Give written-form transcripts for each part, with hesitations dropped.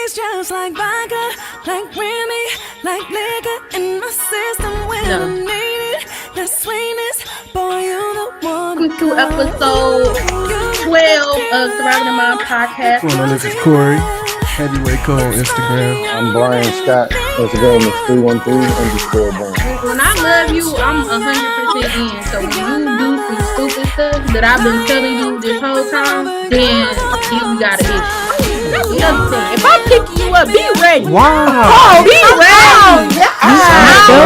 It's just like vodka, like Remy, like liquor in my system when I need it. That sweetness, boy, you the one. Welcome to episode 12 of Surviving the Mind podcast. What's going on? This is Corey, Heavyweight Cole on Instagram. I'm Brian Scott. Instagram is 313_Brian. When I love you, I'm 100% in. So when you do some stupid stuff that I've been telling you this whole time, then you got an issue. That's the other thing. If I'm picking you up, be ready. Wow. Oh, be ready.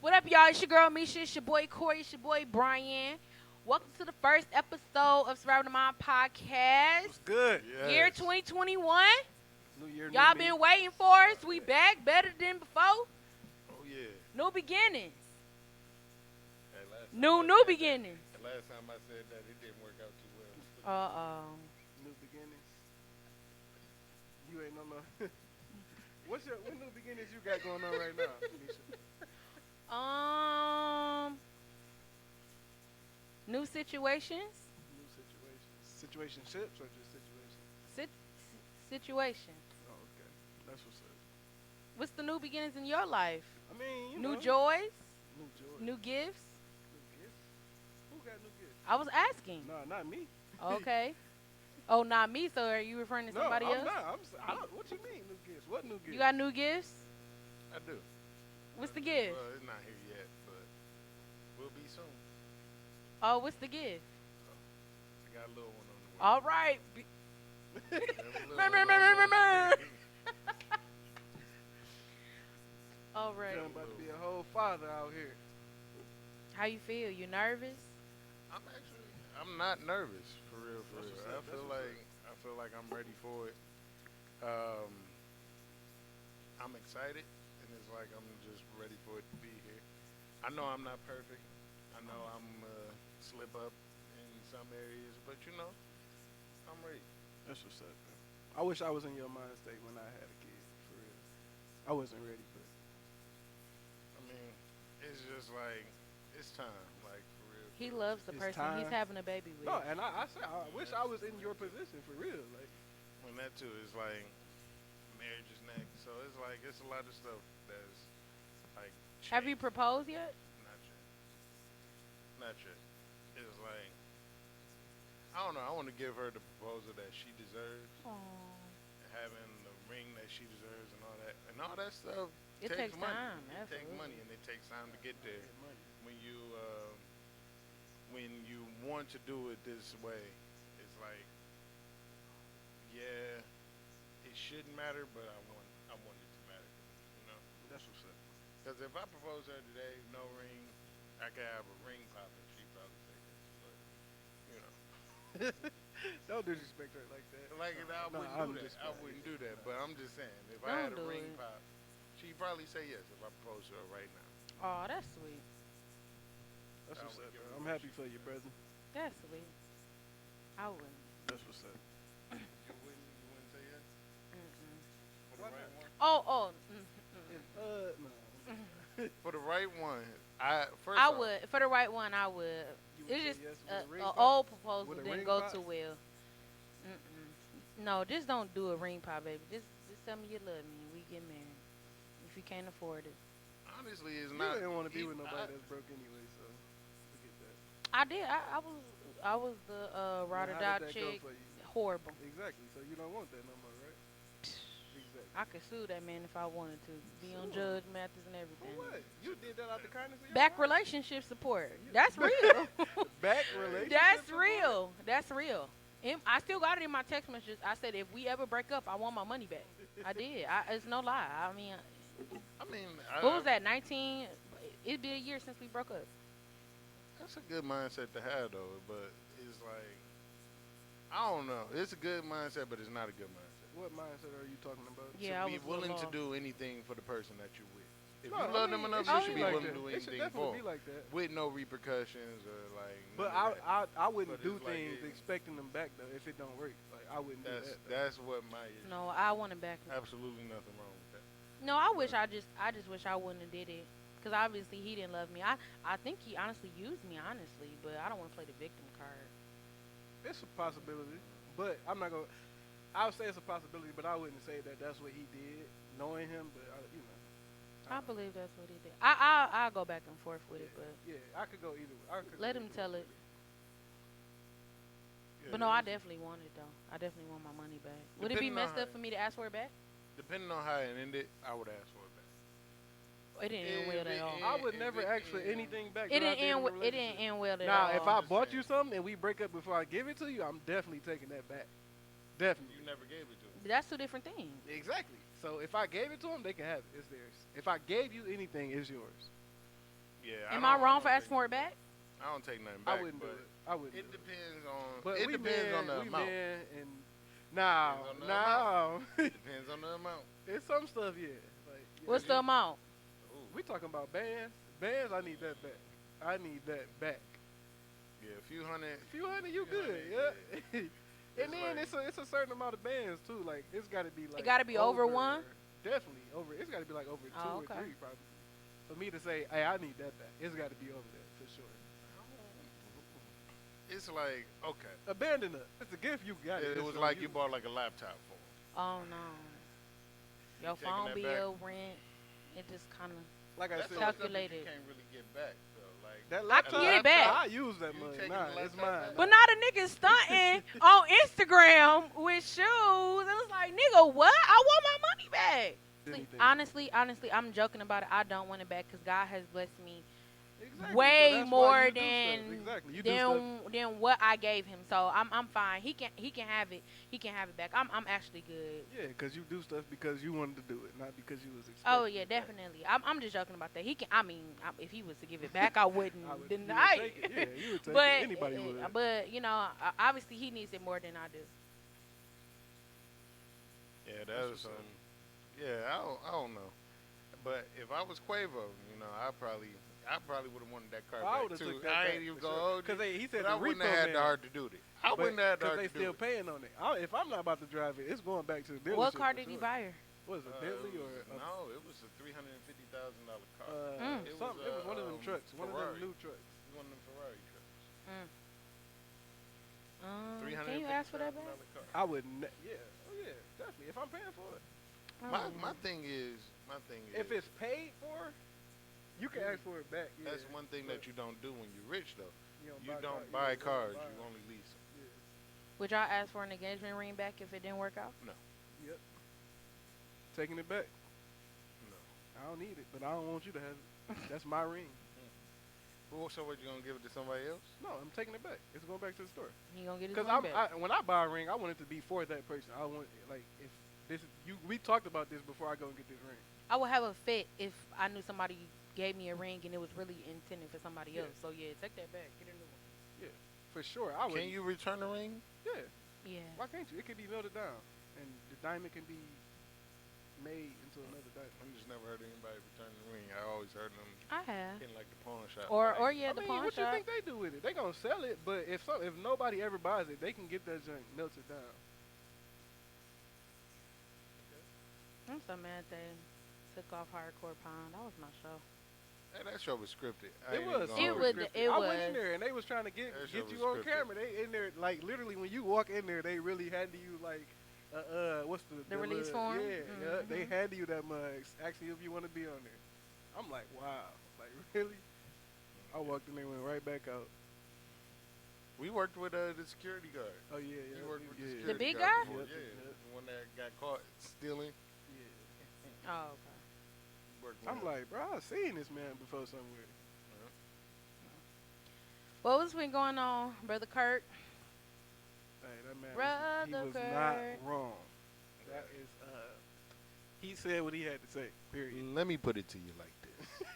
What up, y'all? It's your girl Misha. It's your boy Corey. It's your boy Brian. Welcome to the first episode of Surviving the Mind podcast. What's good? Yes. Year 2021. New year, new Y'all me. been waiting for us. We back better than before. Oh, yeah. New beginnings. Hey, New beginnings. The last time I said that, it didn't work out too well. Uh-oh. New beginnings. You ain't no. What new beginnings you got going on right now, Misha? New situations. New situations. Situationships or just situations? Situation. Oh, okay. That's what's up. What's the new beginnings in your life? I mean, you New know. joys? New joy. New gifts? New gifts? Who got new gifts? I was asking. Nah, not me. Okay. Oh, not me. So are you referring to somebody no, I'm else? not. I don't, what you mean, new gifts? What new gifts? You got new gifts? I do. What's the gift? Well, it's not here yet, but we'll be soon. Oh, what's the gift? I got a little one on the way. All right. All right. I'm about to be a whole father out here. How you feel? You nervous? I'm not nervous, for real. That's what's I up, feel like I'm ready for it. I'm excited, and it's like I'm just ready for it to be here. I know I'm not perfect. I know I'm slip up in some areas, but I'm ready. That's what's up, man. I wish I was in your mind state when I had a kid, for real. I wasn't ready, but I mean, it's just like it's time, like for real. He loves the It's person time. he's having a baby with. no, and I said I wish I was in your position, for real. Like, When that too is like marriage is next, so it's like it's a lot of stuff that's like. Have you changed. proposed yet? Not yet. Not yet. It's like I don't know. I want to give her the proposal that she deserves, Oh. having the ring that she deserves, and all that stuff. It takes money. time, It takes absolutely. money, and it takes time to get there. money. When you want to do it this way, it's like, yeah, it shouldn't matter, but I want it to matter. That's what's up. Because if I propose to her today, no ring, I could have a ring pop, and she'd probably say yes. But Don't disrespect her like that. like I wouldn't do that. I wouldn't do that. But I'm just saying, if I had Don't a do ring it. pop, she'd probably say yes if I propose to her right now. Oh, that's sweet. That's I what's would up, give bro. her I'm a happy for you, brother. That's sweet. I wouldn't. That's what's up. You wouldn't say yes Mm-mm. for the Why right not? Oh. one. No. For the right one, I I would. For the right one, I would. You would It's say just yes with a ring an pop? old proposal With a didn't ring go pop? too well. No, just don't do a ring pop, baby. Just tell me you love me. We get married. If you can't afford it. Honestly, it's You not. didn't want to be with I- nobody that's broke anyway, so forget that. I did. I was the ride or Now, die how did that go chick. for you? Horrible. Exactly. So you don't want that no more, right? Exactly. I could sue that man if I wanted to. Be on Sue him? Judge Mathis and For everything. what? You did that out the kindness of your Back heart? relationship support. That's real. Back relationship. That's support? real. That's real. I still got it in my text messages. I said, if we ever break up, I want my money back. I did. It's no lie. I mean, what was that? 19? It'd be a year since we broke up. That's a good mindset to have, though. But it's like, I don't know. It's a good mindset, but it's not a good mindset. What mindset are you talking about? Yeah, I to be was willing to lost. do anything for the person that you're with. If No, you I love mean, them enough, it you should should be be like willing that. to do It should anything for definitely be 'em. like that. With no repercussions or like. But none of that. I wouldn't But do it's like things it- expecting them back though if it don't work. Like I wouldn't do that. though. That's what my issue. No, I want him back. Absolutely nothing wrong with that. No, I wish I just wish I wouldn't have did it. Because obviously he didn't love me. I think he honestly used me, honestly, but I don't want to play the victim card. It's a possibility, but I'm not gonna. I would say it's a possibility, but I wouldn't say that that's what he did, knowing him. But I believe that's what he did. I'll go back and forth with it, but yeah, I could go either way. let him tell it. Yeah, But no, I definitely want it, though. I definitely want my money back. Would it be messed up for me to ask for it back? Depending on how it ended, I would ask for it back. It didn't end well at all. I would never ask for anything back. It didn't end well at all. Now, if I bought you something and we break up before I give it to you, I'm definitely taking that back. Definitely. You never gave it to him. That's two different things. Exactly. So if I gave it to them, they can have it. It's theirs. If I gave you anything, it's yours. Yeah. Am I wrong for asking for it back? I don't take nothing back. I wouldn't do it. I wouldn't. It depends on. But It depends on the amount. And now, Depends on the amount. it's some stuff, yeah. Like, What's the amount? we talking about bands? Bands, I need that back. I need that back. Yeah, a few hundred. You good, yeah. And then like, it's a certain amount of bands too. Like it's got to be like. It got to be over one? Definitely over. It's got to be like over 2 or 3 probably. For me to say, hey, I need that back. It's got to be over there for sure. It's like, okay. Abandon it. It's a gift you got. It was like you bought like a laptop for him. Oh, no. Your taking phone that bill, rent, it just kind of like I That's said. all stuff that calculated. you can't really get back. So like That I can get it back. I use that You money. taking Nah, the it's laptop mine. back? But now the niggas stunting on Instagram with shoes. And it's like, nigga, what? I want my money back. Anything. Honestly, I'm joking about it. I don't want it back because God has blessed me Exactly. way So that's more why you do than stuff. Exactly. You do stuff. than what I gave him. So I'm fine. He can have it. He can have it back. I'm actually good. Yeah, because you do stuff because you wanted to do it, not because you was expecting. Oh yeah, definitely. I'm just joking about that. He can. If he was to give it back, I wouldn't I would- deny you would take it. Yeah, you would take but it. Anybody would. But obviously he needs it more than I do. Yeah, that was some. Yeah, I don't know. But if I was Quavo, I probably would have wanted that car I back would have too. took that I back ain't even for go sure. hold you. Because he said But I the wouldn't repo have had man. the heart to do it. I wouldn't have had the Because heart they to do still it. paying on it. If I'm not about to drive it, it's going back to the dealership. What car for did he sure. buy her? What is it, Bentley or No, it was a $350,000 car. it was one of them trucks, one of them Ferrari. new trucks. One of them Ferrari trucks. Can you ask for that back? $350,000 car. I would, definitely. If I'm paying for it, My thing is, if it's paid for, you can ask for it back. Yeah. that's one thing that you don't do when you're rich, though. You buy don't cars, buy you don't cars. buy You them. only lease them. Yeah. Would y'all ask for an engagement ring back if it didn't work out? Yep. Taking it back. No. I don't need it, but I don't want you to have it. That's my ring. Well, so what, you gonna give it to somebody else? No, I'm taking it back. It's going back to the store. He gonna get his Because ring back. when I buy a ring, I want it to be for that person. I want like if this we talked about this before I go and get this ring. I would have a fit if I knew somebody gave me a ring and it was really intended for somebody Yeah. else. So yeah, take that back. Get a new one. Yeah, for sure. I would. Can you return the ring? Yeah. Yeah. Why can't you? It can be melted down, and the diamond can be made into another diamond. I just never heard anybody return the ring. I always heard them I have. in like the pawn shop. Or like, yeah, the pawn what shop. you think they do with it? They gonna sell it, but if nobody ever buys it, they can get that junk melted down. I'm so mad they took off Hardcore Pond. That was my show. Hey, that show was scripted. It was. It was. I went in there and they was trying to get That show you was on scripted. camera. They in there like literally when you walk in there, they really handed you like what's the release little- form? Yeah, they handed you that mug. Actually, if you want to be on there, I'm like, wow, like really. I walked in there, went right back out. We worked with the security guard. Oh yeah, yeah. You worked with the yeah. security The big guard guy? before, Yep, yeah, yep. the one that got caught stealing. Yeah. Oh, okay. Worked with I'm him. like, bro, I've seen this man before somewhere. What was been going on, Brother Kirk? Hey, that man, he Brother was Kirk. not wrong. That is, he said what he had to say. Period. Let me put it to you like this.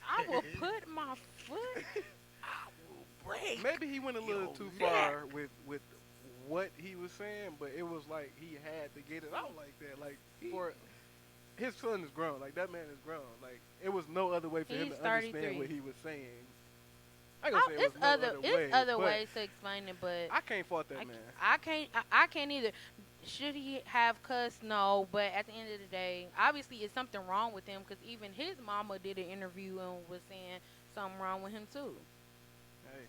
I will put my foot. I will break. Maybe he went a little too far with what he was saying, but it was like he had to get it out like that. Like for his son is grown. Like that man is grown. Like it was no other way for him He's to understand 33. what he was saying. I ain't gonna say it was It's other way, other but ways to explain it, but I can't fault that man. I can't either. Should he have cussed? No, but at the end of the day, obviously it's something wrong with him because even his mama did an interview and was saying something wrong with him too. Hey.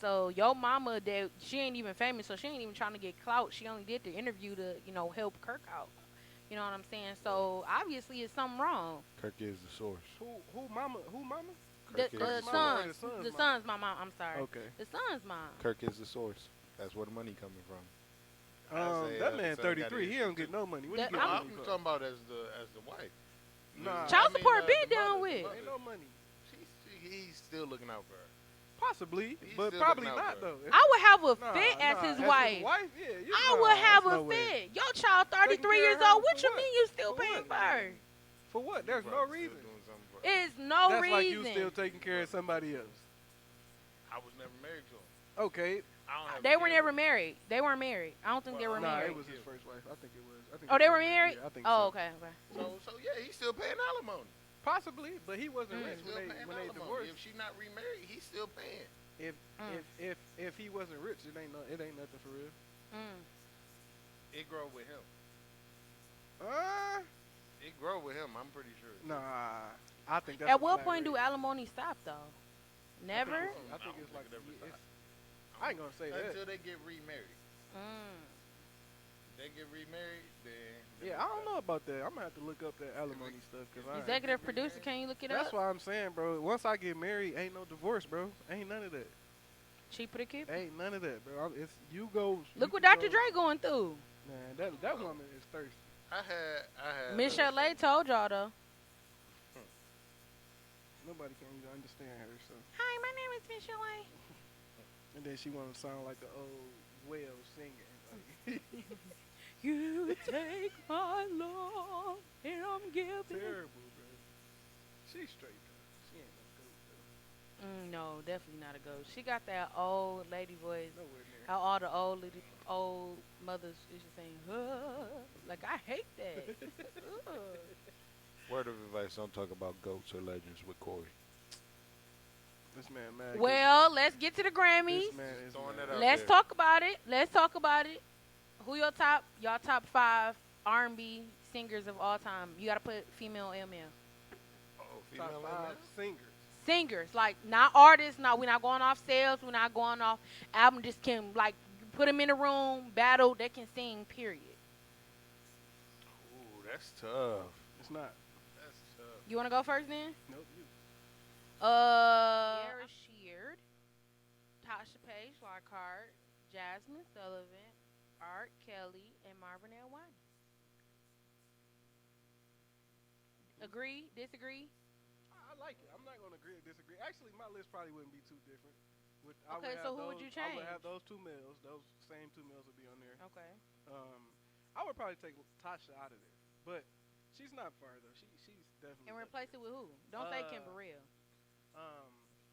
So your mama, that she ain't even famous, so she ain't even trying to get clout. She only did the interview to, help Kirk out. You know what I'm saying? So obviously it's something wrong. Kirk is the source. Who mama? Who mama? The mama. son's the son's my mom. I'm sorry. Okay. The son's mom. Kirk is the source. That's where the money coming from. That man 33. He don't get no money. What That- you get I'm money from? talking about as the wife. Nah. Child support the been done mother, with. the mother. Ain't no money. He's still looking out for her. Possibly, He's but still probably looking out not for her. though. I would have a Nah, fit as nah, his wife. Yeah, I would have that's a no way. fit. Your child 33 Taking care years of her old. What for you what? mean you still For paying what? for her? For what? There's no Probably reason. still doing something for her. It's no That's reason. like you still taking care of somebody else. I was never married to him. Okay. I don't have They a were kid never with him. married. They weren't married. I don't think they were Nah, married. it was his first wife. I think it was. Oh, they were married? Yeah, I think Oh, so. okay. So yeah, he's still paying alimony. Possibly, but he wasn't rich He's still paying when they alimony. divorced. If she not remarried, he's still paying. If he wasn't rich, it ain't nothing for real. It grow with him. It grow with him. I'm pretty sure. Nah, I think that's At a what flat point do rate. alimony stop though? Never. I think it's like I ain't gonna say that. Until they get remarried. They get remarried, then. Yeah, I don't know about that. I'm gonna have to look up that alimony stuff because Executive producer, can you look it That's up? why I'm saying, bro. Once I get married, ain't no divorce, bro. Ain't none of that. Cheaper to keep. Ain't none of that, bro. It's you go. Look you what can Dr. go- Dre going through. Man, that woman is thirsty. I had. Miss Chalet told y'all though. Nobody can even understand her. So, Hi, my name is Miss Chalet. and then she want to sound like an old whale singing. Like, You take my love and I'm giving. terrible, bro. She's straight though. She ain't no goat though. No, definitely not a ghost. She got that old lady voice. Nowhere near. How all the old mothers used to sing, like I hate that. Ugh. Word of advice: don't talk about goats or legends with Corey. This man mad. 'cause Well, let's get to the Grammys. this man is Throwing mad. that out Let's there. talk about it. Let's talk about it. Who y'all top 5 R&B singers of all time? You gotta put female or male. Oh, Top female 5 and singers. Singers, like not artists. No, we're not going off sales. We're not going off album. Just can like put them in a room, battle. They can sing. Period. Ooh, that's tough. It's not. That's tough. You wanna go first then? Nope. You. Sierra Sheard, Tasha Page, Lockhart, Jasmine Sullivan, Art Kelly, and Marvin L. Wine. Agree? Disagree? I like it. I'm not gonna agree or disagree. Actually, my list probably wouldn't be too different. Okay, so who would you I would change? have those two males. Those same two males would be on there. Okay. I would probably take Tasha out of there, but she's not far though. She's definitely. And up replace it there. with who? Don't say Kim Burrell.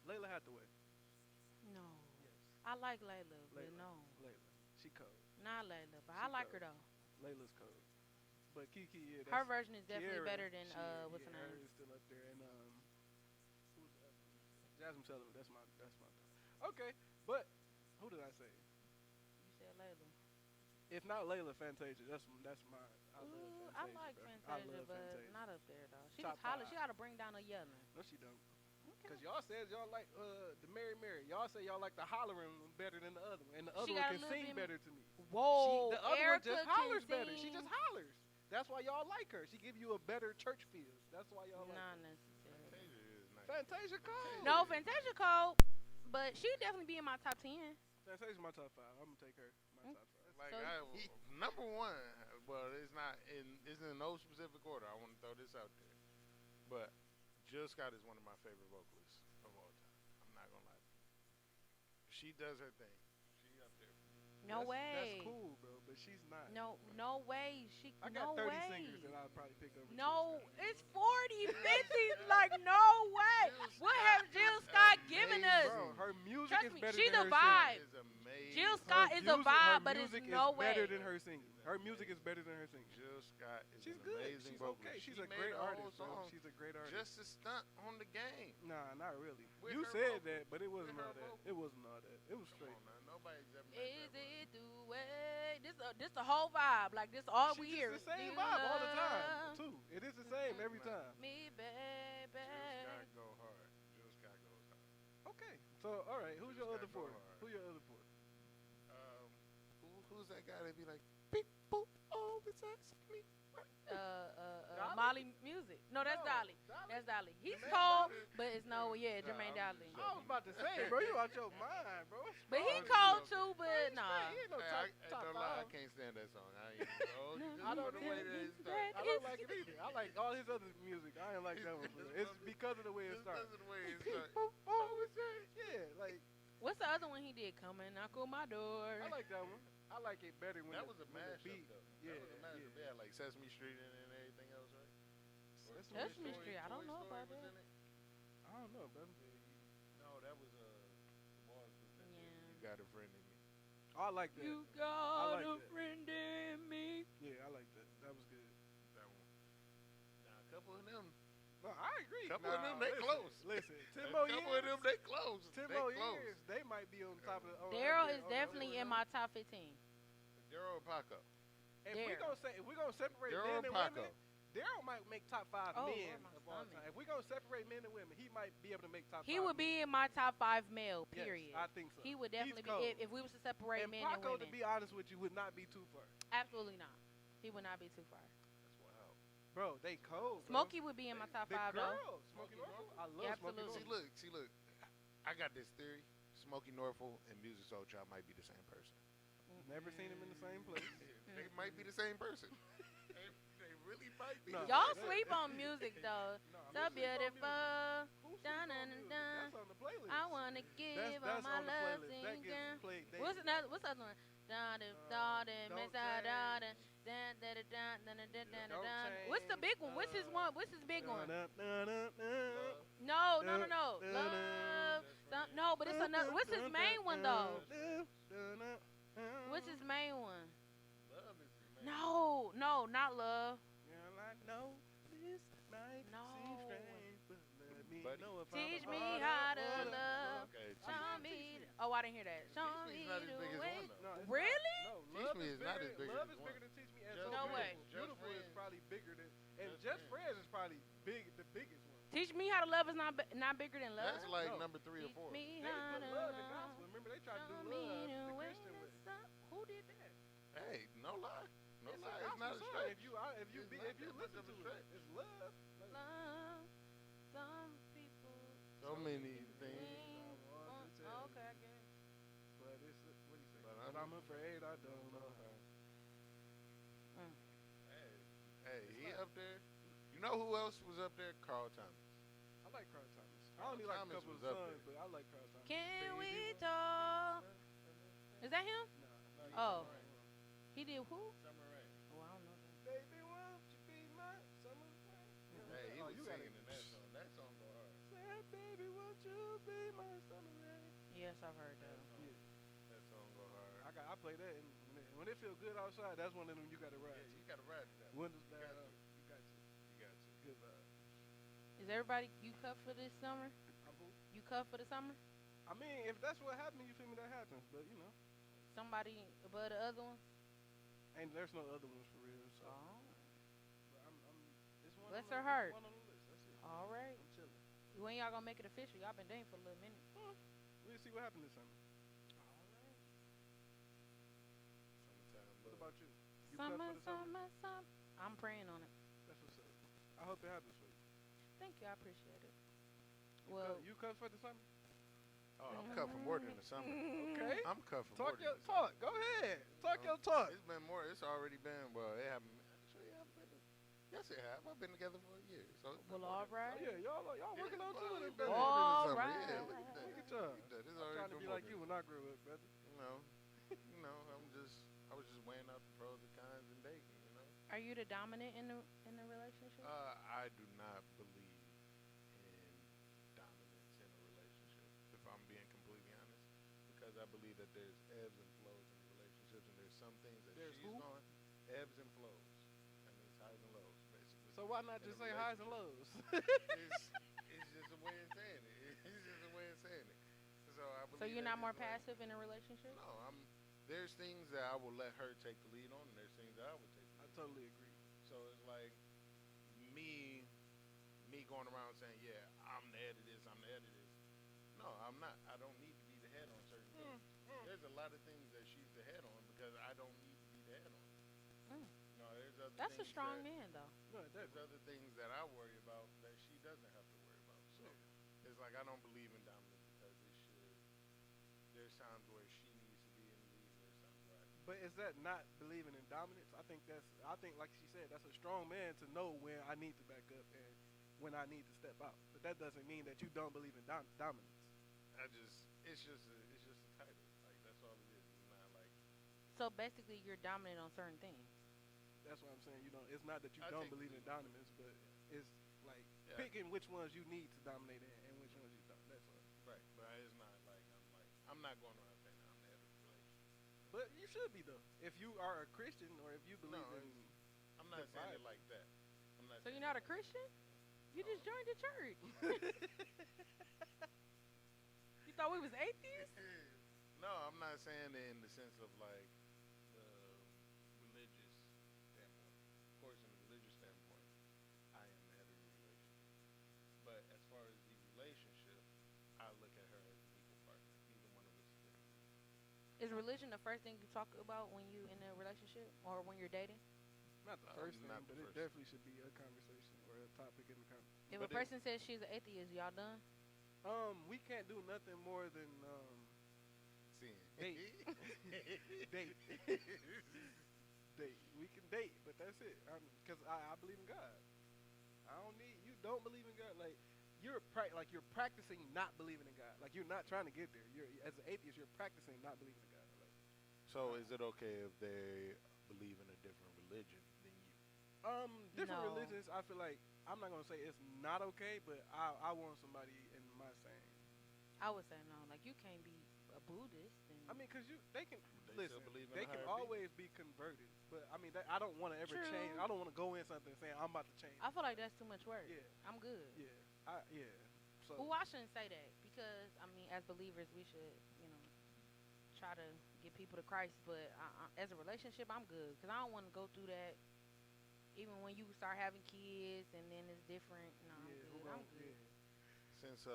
Layla Hathaway. No. Yes. I like Layla, but Layla. no. Layla. She cold. Not Layla, but She I like cold. her though. Layla's cold. But Kiki, yeah. Her that's- version is definitely Kiara, better than she- what's her yeah, name? Her is still up there, and who's the other one? Jasmine Sullivan. That's my thought. Okay, but who did I say? You said Layla. If not Layla, Fantasia. That's my. I love Ooh, Fantasia. I like bro. Fantasia, I love but Fantasia. not up there though. She Top just holler. 5. She gotta bring down a yelling. No, she don't. Okay. Cause y'all said y'all like the Mary. Y'all say y'all like the hollering one better than the other one, and the other She one got a can little sing bit better to me. Whoa, The other Erica one just can hollers better. She sing. just hollers. That's why y'all like her. She give you a better church feel. That's why y'all like Not her. necessarily. Fantasia is nice. Fantasia Cole. No, Fantasia Cole, but she'd definitely be in my top 10. Fantasia's my top 5. I'm gonna take her. My top 5. Like So- number one, well, it's in no specific order. I want to throw this out there, but Jill Scott is one of my favorite vocalists of all time. I'm not gonna lie. She does her thing. She up there. No That's way. cool, bro. But she's not. No way. She I got no 30 way. singers that I'd probably pick over. No, Jill Scott. it's 40, 50. Like no way. What has Jill Scott given us? Bro, her music Trust is me, better she's than a her vibe. Is amazing. Jill singing. Scott Her is a music- vibe, her but it's music no is better way. than her singing. Her music is better than her singing. Jill Scott is She's an good. amazing She's vocalist. okay. She's She a made great a whole artist, bro. song She's a great artist. just to stunt on the game. Nah, not really. With You her said vocals. that, but it wasn't With her all that. vocals. It wasn't all that. It was Come straight. on, now. Nobody's ever made Is that it the way okay, this the whole vibe. Like this all we hear. It's the same vibe all the time, too. It is the same every time. Me, baby. Just gotta go hard. Just gotta go hard. Okay. So, all right. Who's your other four? Who's your other four? Who's that guy that be like, beep, boop, always ask me? Molly Music. No, that's Dolly. That's Dolly. He's cold, but it's Jermaine Dolly. I was about to say, bro, you out your mind, bro. But he cold too, but nah. He ain't no I top don't lie, I can't stand that song. I don't like it either. I like all his other music. I ain't like that one. It's because of the way it starts. Because of the way it starts. Yeah, like. What's the other one he did? Come and knock on my door. I like that one. I like it better when that was a when mashup, the beat. though. Yeah, that was a mashup. They had like Sesame Street and everything else, right? Sesame Street. I don't know about that. I don't know, brother. No, that was Yeah. You Got a Friend in Me. Oh, I like that. You got like a that. friend in me. Yeah, I like that. That was good. That one. Now, a couple of them. No, I agree. A couple of them, they close. Listen, 10 A more couple years. of them, they close. 10 they more close. years, they might be on top of the. Daryl is definitely in my top 15. Daryl or Paco? If we're gonna separate Daryl men and or Paco? women, Daryl might make top 5 Oh, men Lord, my of all stomach. time. If we're gonna separate men and women, he might be able to make top 5. He would be in my top 5 male, Yes, period. I think so. He would definitely He's cold. be, if we was to separate And men and Paco, women. to be honest with you, would not be too far. Absolutely not. He would not be too far. That's wild. Bro, they cold. Bro. Smokey would be in my top 5, though. Girl, Smokey Norfolk. I love Yeah, Smokey absolutely. Norfolk. See, look. I got this theory. Smokey Norfolk and Music Soul Child might be the same person. Never seen him in the same place. They might be the same person. they really might be. No. Y'all sleep on music, though. No, So we sleep on beautiful. music. Who sleep Dun, on dun, music? dun. That's on the playlist. I want to give all That's my on the love playlist. to That you. gets played daily. What's the other one? Dun, dun, dun, dun, Don't miss out, dun, change. dun, dun, dun, dun, dun, dun, dun, dun, Don't dun. What's the big one? What's his one? What's his big one? Dun, dun, dun, dun. No. Dun, Love. dun, No, but it's another. What's his main one though? Dun, dun, dun, dun. What's his main one? Love is the man. No, not love. Girl, I know this might No. seem strange, but let me Buddy. know if Teach I'm me hard how up, to hard up. love. Okay, Show me. Oh, I didn't hear that. Show Teach me Me's not his the biggest way. one, though. No, it's Really? not. No, Teach Love Me is not as big as Love his is one. bigger than Teach Me. And Just so No Beautiful. way. Beautiful is Friends. probably bigger than, and Just Just Friends. Friends is probably the biggest one. Teach me how to love is not bigger than love. That's like No. number 3 or Teach 4. me They how put to love in love. gospel. Remember, they tried to Show do me love the the way Christian way. to stop. Who did that? Hey, no lie. No It's lie. a It's gospel not a song. stretch. If you It's not listen that much of to a it, stretch. it's love. Like, Love. Some people. So many things. Okay, I guess. but it's what do you say? But But I'm afraid I don't know how. Hey, he up there. You know who else was up there? Carl Thomas. I like Carl Thomas. I only like a Thomas couple of was up songs, there. but I like Carl Thomas. Can Baby, we what- talk? Is that him? Nah, Oh. He did who? Summer Rain. Oh, I don't know that. Baby, won't you be my summer rain? Hey, he Oh, was you gotta- singing in that song. That song go hard. Say, baby, won't you be my summer rain? Yes, I've heard that. Yeah. That song go hard. I play that, and when it feel good outside, that's one of them you gotta ride. Yeah, you gotta ride to that. Windows You down, got to. you got to. You got to. Good vibe. Is everybody you cut for this summer? You cut for the summer? I mean, if that's what happened, you feel me, that happens. But, you know, Somebody above the other one? ain't there's no other ones for real. So, Oh. but it's one Bless on the- her heart. it's one on the list. That's it. All right. I'm chilling. When y'all gonna make it official? Y'all been dating for a little minute. We'll see what happens this summer. Summertime What love. about you? You cut Summer, for the summer? summer. I'm praying on it. That's what's up. I hope it happens for you. Thank you. I appreciate it. You Well, cut, you cut for the summer? Oh, I'm cut for more than the summer. Okay. I'm cut for more Talk than your the summer. talk. Go ahead. Talk your talk. It's been more. It's already been. Well, it haven't. Actually, I've been. Yes, it have. I've been together for a year. So it's been well, more all than- Oh, right. yeah, y'all working on Well, two of it's them. been baby. more than the All summer. right. Yeah, look at that. Look at y'all. Look at that. It's I'm already trying to been be more like than- you when I grew up, brother. You know, I was just weighing out the pros and cons and dating. You know. Are you the dominant in the relationship? I do not believe in dominance in a relationship, if I'm being completely honest, because I believe that there's ebbs and flows in relationships, and there's some things that There's she's who? on, ebbs and flows. That means highs and lows, basically. So why not In just a say highs and lows? It's just a way of saying it. It's just a way of saying it. So I believe So you're that not more it's like- passive in a relationship? No, there's things that I will let her take the lead on, and there's things that I would take the I lead totally agree. on. So it's like me going around saying, yeah, I'm the head of this, I'm the head of this. No, I'm not. I don't need to be the head on certain things. There's a lot of things that she's the head on because I don't need to be the head on. No, there's other That's a things strong that, man, though. No, there's other things that I worry about that she doesn't have to worry about. So it's like I don't believe in dominance because it should. There's times where she needs to be in the lead, and there's times where I need. But is that not believing in dominance? I think like she said, that's a strong man to know when I need to back up and when I need to step out. But that doesn't mean that you don't believe in dominance. It's just a title. Like that's all it is. It's not like. So basically, you're dominant on certain things. That's what I'm saying. It's not that you I don't take believe in lead. dominance, but it's like picking which ones you need to dominate in and which ones you don't. That's all. Right, but it's not like I'm not going around saying I'm the head of the relationship. But you should be though. If you are a Christian or if you believe in, I'm not the saying it Bible. like that. I'm not. So saying you're not a it like Christian? You just joined the church. You thought we was atheists? No, I'm not saying it in the sense of like the religious standpoint. Of course, in the religious standpoint, I am the head of the relationship. But as far as the relationship, I look at her as an equal partner. Neither one of us is equal. Is religion the first thing you talk about when you in a relationship or when you're dating? not the first thing, not but the it first. definitely should be a conversation or a topic in the conversation. If But a person says she's an atheist, y'all done? We can't do nothing more than Seeing. date. Date. Date. We can date, but that's it. Because I believe in God. I don't need you. Don't believe in God. Like you're practicing not believing in God. Like you're not trying to get there. You're as an atheist. You're practicing not believing in God. Like, So is it okay if they believe in a different religion than you? different No. religions. I feel like I'm not gonna say it's not okay, but I want somebody in my same. I would say no. Like you can't be a Buddhist. And I mean, cause they can They listen. still believe in They a can higher always be converted, but I mean, I don't want to ever True. change. I don't want to go in something saying I'm about to change. I feel like that's too much work. Yeah. I'm good. Yeah. So Well, I shouldn't say that because I mean, as believers, we should, try to get people to Christ. But as a relationship, I'm good because I don't want to go through that. Even when you start having kids and then it's different. No, I'm good. Since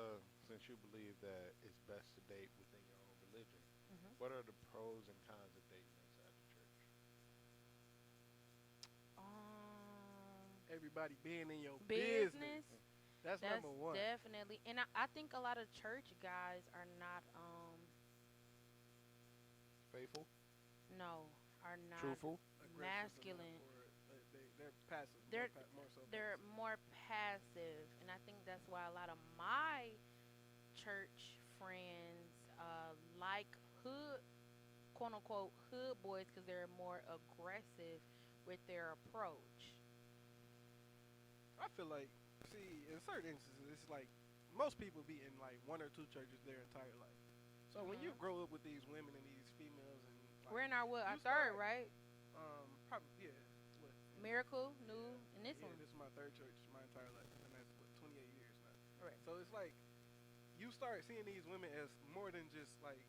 you believe that it's best to date within your own religion, what are the pros and cons of dating inside the church? Everybody being in your Business. business. That's That's number one. definitely, and I think a lot of church guys are not, Faithful, are not truthful. Aggressive masculine. enough, or they're passive. They're more so they're passive. more passive, and I think that's why a lot of my church friends like hood, quote unquote hood boys, because they're more aggressive with their approach. I feel like, see, in certain instances, it's like most people be in like one or two churches their entire life. So when you grow up with these women and these females, and like, We're in our what? Our you third, start- right? Probably What? Miracle, new, and this Yeah, one. this is my third church my entire life, and that's 28 years now. Right. So it's like you start seeing these women as more than just like.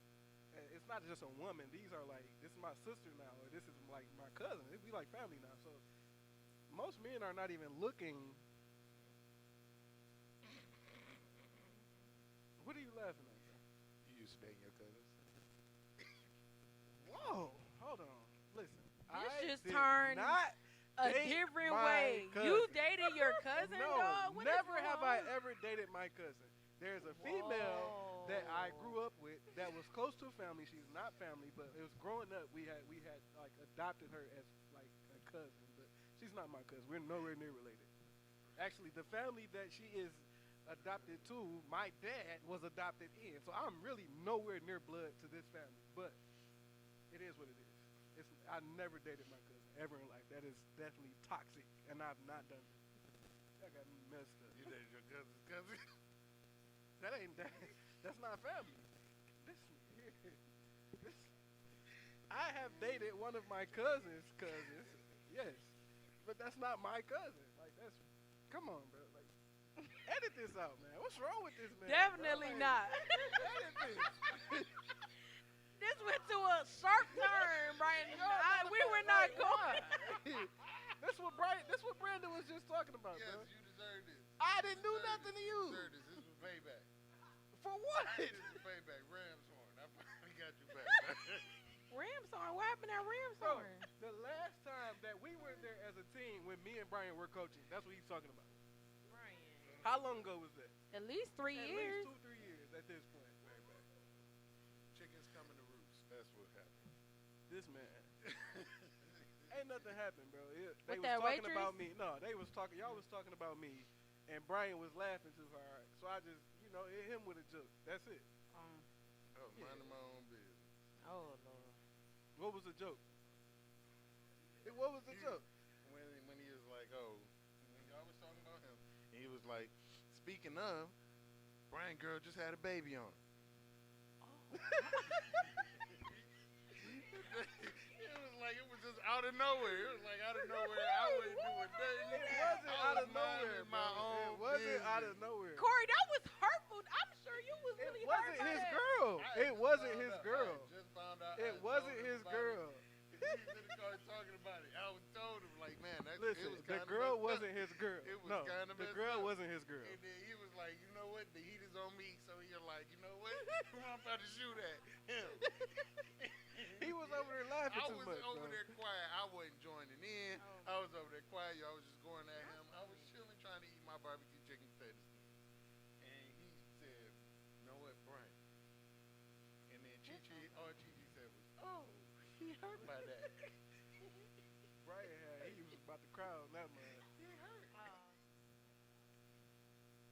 It's not just a woman. These are like, this is my sister now, or this is like my cousin. We like family now. So most men are not even looking. What are you laughing at? You used to date your cousins. Whoa, hold on. Listen, This I just did turned not A date different my way. cousin. You dated your cousin, No, dog? What is never have I wrong? ever dated my cousin. There's a female that I grew up with that was close to family. She's not family, but it was growing up. We had like adopted her as like a cousin, but she's not my cousin. We're nowhere near related. Actually, the family that she is adopted to, my dad was adopted in. So I'm really nowhere near blood to this family. But it is what it is. I never dated my cousin ever in life. That is definitely toxic, and I've not done it. I got me messed up. You dated your cousin's cousin. That ain't that. That's not family. This. I have dated one of my cousin's cousins. Yes, but that's not my cousin. Like that's. Come on, bro. Like, edit this out, man. What's wrong with this man? Definitely bro? Like, not. Edit this. This went to a sharp turn, Brian. We were not going. That's what Brandon was just talking about. Yes, bro. you deserve this. I didn't do nothing to You you. deserve this. This was payback. For what? This is payback. Ram's horn. I finally got you back. Ramshorn. What happened at Bro, Ramshorn? the last time that we were there as a team when me and Brian were coaching, that's what he's talking about. Brian. How long ago was that? At least 3 At years. least 2-3 years at this point. Way back. Chickens coming to roost. That's what happened. This man. Ain't nothing happened, bro. They With was that talking waitress? about me. No, they was talking. Y'all was talking about me, and Brian was laughing too hard. So I just, hit him with a joke. That's it. I was minding my own business. Oh Lord. What was the joke? What was the joke? When he was like, oh, when y'all was talking about him, and he was like, speaking of, Brian girl just had a baby on her. It was just out of nowhere. It was like out of nowhere. I wasn't doing nothing. It wasn't out of nowhere. My own It wasn't business. out of nowhere. Corey, that was hurtful. I'm sure you was really It hurt wasn't by his that. girl. It wasn't his girl. I just found out. It wasn't his girl. He was in the car talking about it. I was told him like, man, it Listen, was the kinda girl messed up. wasn't his girl. It was No, kinda the messed girl up. wasn't his girl. And then he was like, you know what? The heat is on me. So you're like, you know what? Who I'm about to shoot at? Him. He was over there laughing I too was much. over bro. there quiet. I wasn't joining in. I was over there quiet. Y'all was just going at him. I was chilling, trying to eat my barbecue chicken tenders. And he said, you know what, Brian? And then all Chi said was, oh, he hurt by that. Brian he was about to cry on that man. He hurt.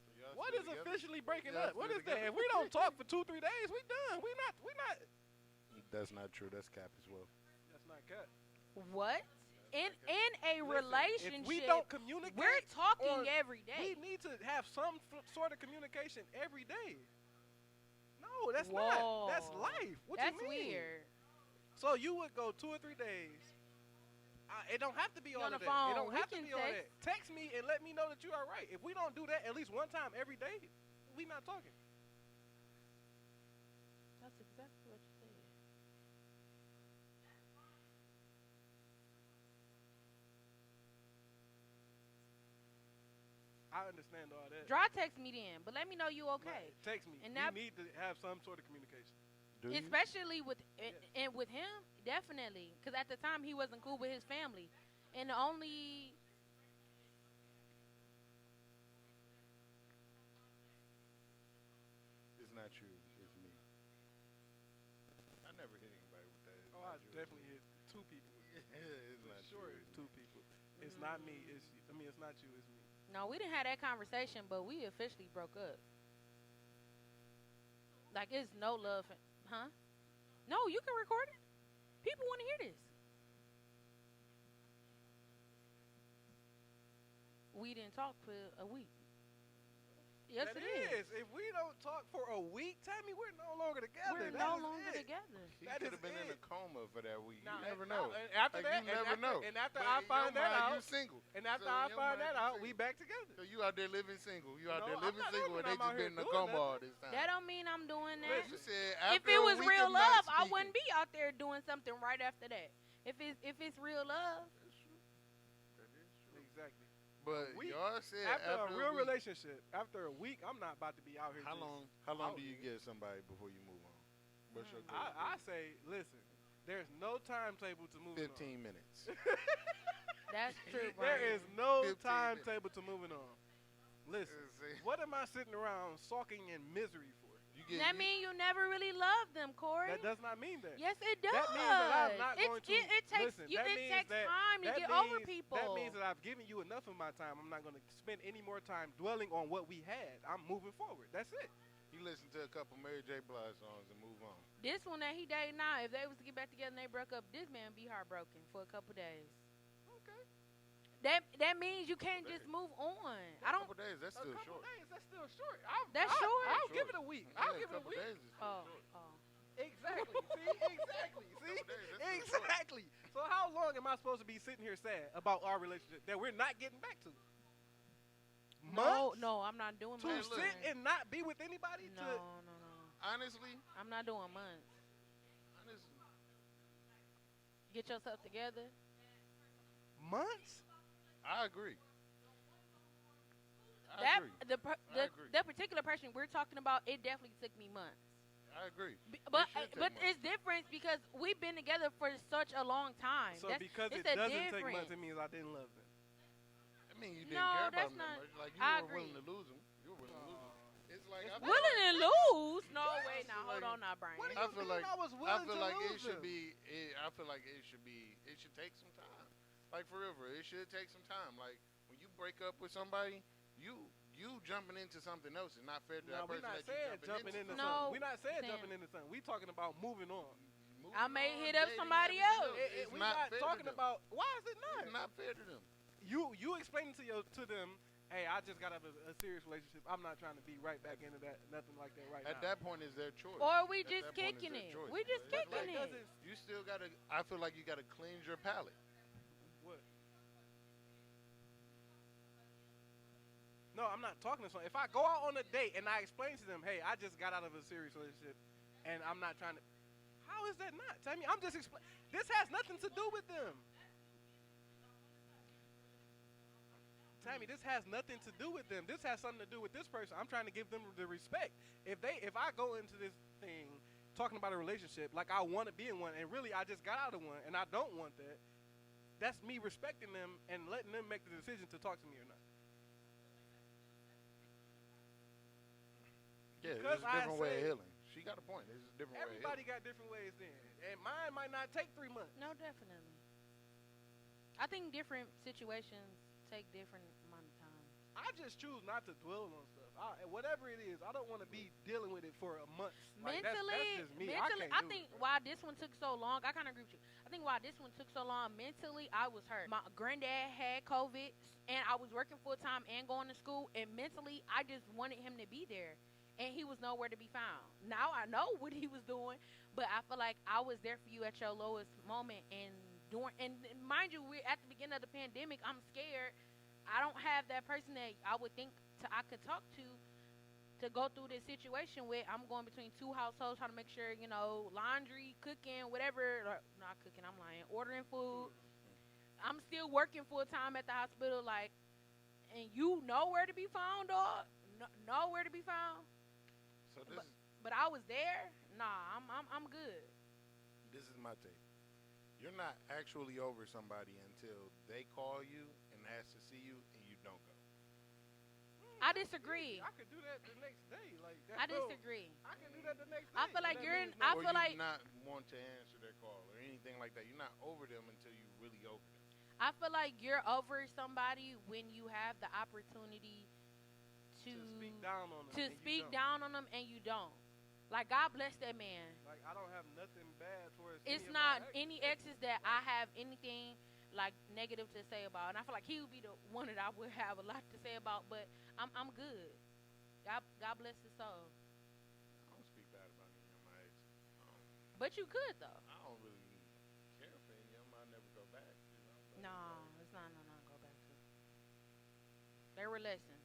So y'all What still is together? officially breaking Y'all up? What still is that? together? If we don't talk for 2-3 days, we done. We not. That's not true. That's cap as well. That's not cut. What? In a Listen, relationship, if we don't communicate, we're talking or every day. We need to have some sort of communication every day. No, that's Whoa. not. That's life. What That's you mean? weird. So you would go 2 or 3 days. It don't have to be all on of the that. phone. It don't We have to can be all that. Text me and let me know that you are right. If we don't do that at least one time every day, we not talking. That's exactly what you said. I understand all that. Draw text me then, but let me know you okay. Right. Text me. And We that- need to have some sort of communication. Especially with and with him, definitely, because at the time he wasn't cool with his family, and the only It's not you. It's me. I never hit anybody with that. It's Oh, not I you. definitely hit 2 people. It's For not sure, you. it's 2 people. It's not me. It's not you. It's me. no, we didn't have that conversation, but we officially broke up. Like it's no love, huh? No, you can record it. People want to hear this. We didn't talk for a week. Yes, That it is. If we don't talk for a week, Tammy, we're no longer together. We're That no is longer it. together. He That could is have been in a it. coma for that week. Nah, You never and- know. and after Like, that, you never and know. and after But I in find your that mind, out, you single. and after So in I your find mind, that you out, single. we back together. So you out there living single. You out No, there I'm living not single, living. and they I'm out just here been in a doing coma nothing. all this time. That don't mean I'm doing that. You said If after it a was week real of not love, I speaking. wouldn't be out there doing something right after that. If it's real love, That's true. That is true. Exactly. But We- y'all said After a real week, relationship, after a week, I'm not about to be out here. How just long out do you here. get somebody before you move on? What's your I say, listen, there's no timetable to moving 15 minutes. that's true, on. Brian. There is no 15 timetable to moving on. Listen, See? what am I sitting around sulking in misery for? You get That you- means you never really loved them, Corey. That does not mean that. Yes, it does. That means that I'm not It's- going to. It takes listen, that it means takes that, time to that get means, over people. That means that I've given you enough of my time. I'm not going to spend any more time dwelling on what we had. I'm moving forward. That's it. You listen to a couple Mary J. Blige songs and move on. This one that he dating now, if they was to get back together and they broke up, this man be heartbroken for a couple days. Okay. That means you can't just days. move on. A I don't. couple days, that's A still couple short. days. That's still short. That's short? I'll Short. give it a week. Yeah, I'll give it a couple week. days is still Oh, short. oh. Exactly. See? Exactly. See? days, that's still short. Exactly. So how long am I supposed to be sitting here sad about our relationship that we're not getting back to? No, Months? no, I'm not doing To months. look. sit and not be with anybody? no, no, no, no. Honestly, I'm not doing months. Get yourself together. Months? I agree. I agree. I agree. The particular person we're talking about, it definitely took me months. I agree. But it's different because we've been together for such a long time. So because it doesn't take months, it means I didn't love them. I mean, you didn't care about them that much. Like, you were willing to lose them. You were willing to lose them. It's like willing to lose. No, wait, now hold on, now, Brian. I feel like it should be. I feel like it should be. It should take some time. Like for real, it should take some time. Like when you break up with somebody, you jumping into something else is not fair to that person that you jumping into. No, we're not saying jumping into something. We're talking about moving on. I may hit up somebody else. We're not talking about. Why is it not? It's not fair to them. You explaining to them. Hey, I just got out of a serious relationship. I'm not trying to be right back into that, nothing like that right now. At that point, is their choice. Or we just kicking it. We just kicking it. You still gotta. I feel like you gotta cleanse your palate. What? No, I'm not talking to someone. If I go out on a date and I explain to them, hey, I just got out of a serious relationship, and I'm not trying to. How is that not? Tell me, I'm just explaining. This has nothing to do with them. Tammy, this has nothing to do with them. This has something to do with this person. I'm trying to give them the respect. If I go into this thing talking about a relationship like I want to be in one, and really I just got out of one, and I don't want that, that's me respecting them and letting them make the decision to talk to me or not. Yeah, it's a different way of healing. She got a point. It's a different way of healing. Everybody got different ways then. And mine might not take 3 months. No, definitely. I think different situations take different amount of time. I just choose not to dwell on stuff. Whatever it is, I don't want to be dealing with it for a month. Like, mentally, that's just me. I think why this one took so long, I kind of agree with you. I think why this one took so long, mentally, I was hurt. My granddad had COVID, and I was working full-time and going to school, and mentally, I just wanted him to be there, and he was nowhere to be found. Now I know what he was doing, but I feel like I was there for you at your lowest moment, and mind you, we're at the beginning of the pandemic. I'm scared. I don't have that person that I would think I could talk to go through this situation with. I'm going between two households trying to make sure, laundry, cooking, whatever. Or, not cooking, I'm lying. Ordering food. I'm still working full time at the hospital, and you know where to be found, dog. Know where to be found. So but I was there. Nah, I'm good. This is my take. You're not actually over somebody until they call you and ask to see you and you don't go. I disagree. I could do that the next day. I disagree. I can do that the next day. I feel like you not want to answer their call or anything like that. You're not over them until you really over them. I feel like you're over somebody when you have the opportunity to speak down on them. Down on them and you don't. Like, God bless that man. Like, I don't have nothing bad towards It's not any exes that I have anything, negative to say about. And I feel like he would be the one that I would have a lot to say about, but I'm good. God bless his soul. I don't speak bad about any of my ex. But you could, though. I don't really care for any of them. I never go back. No, it's not go back to. There were lessons.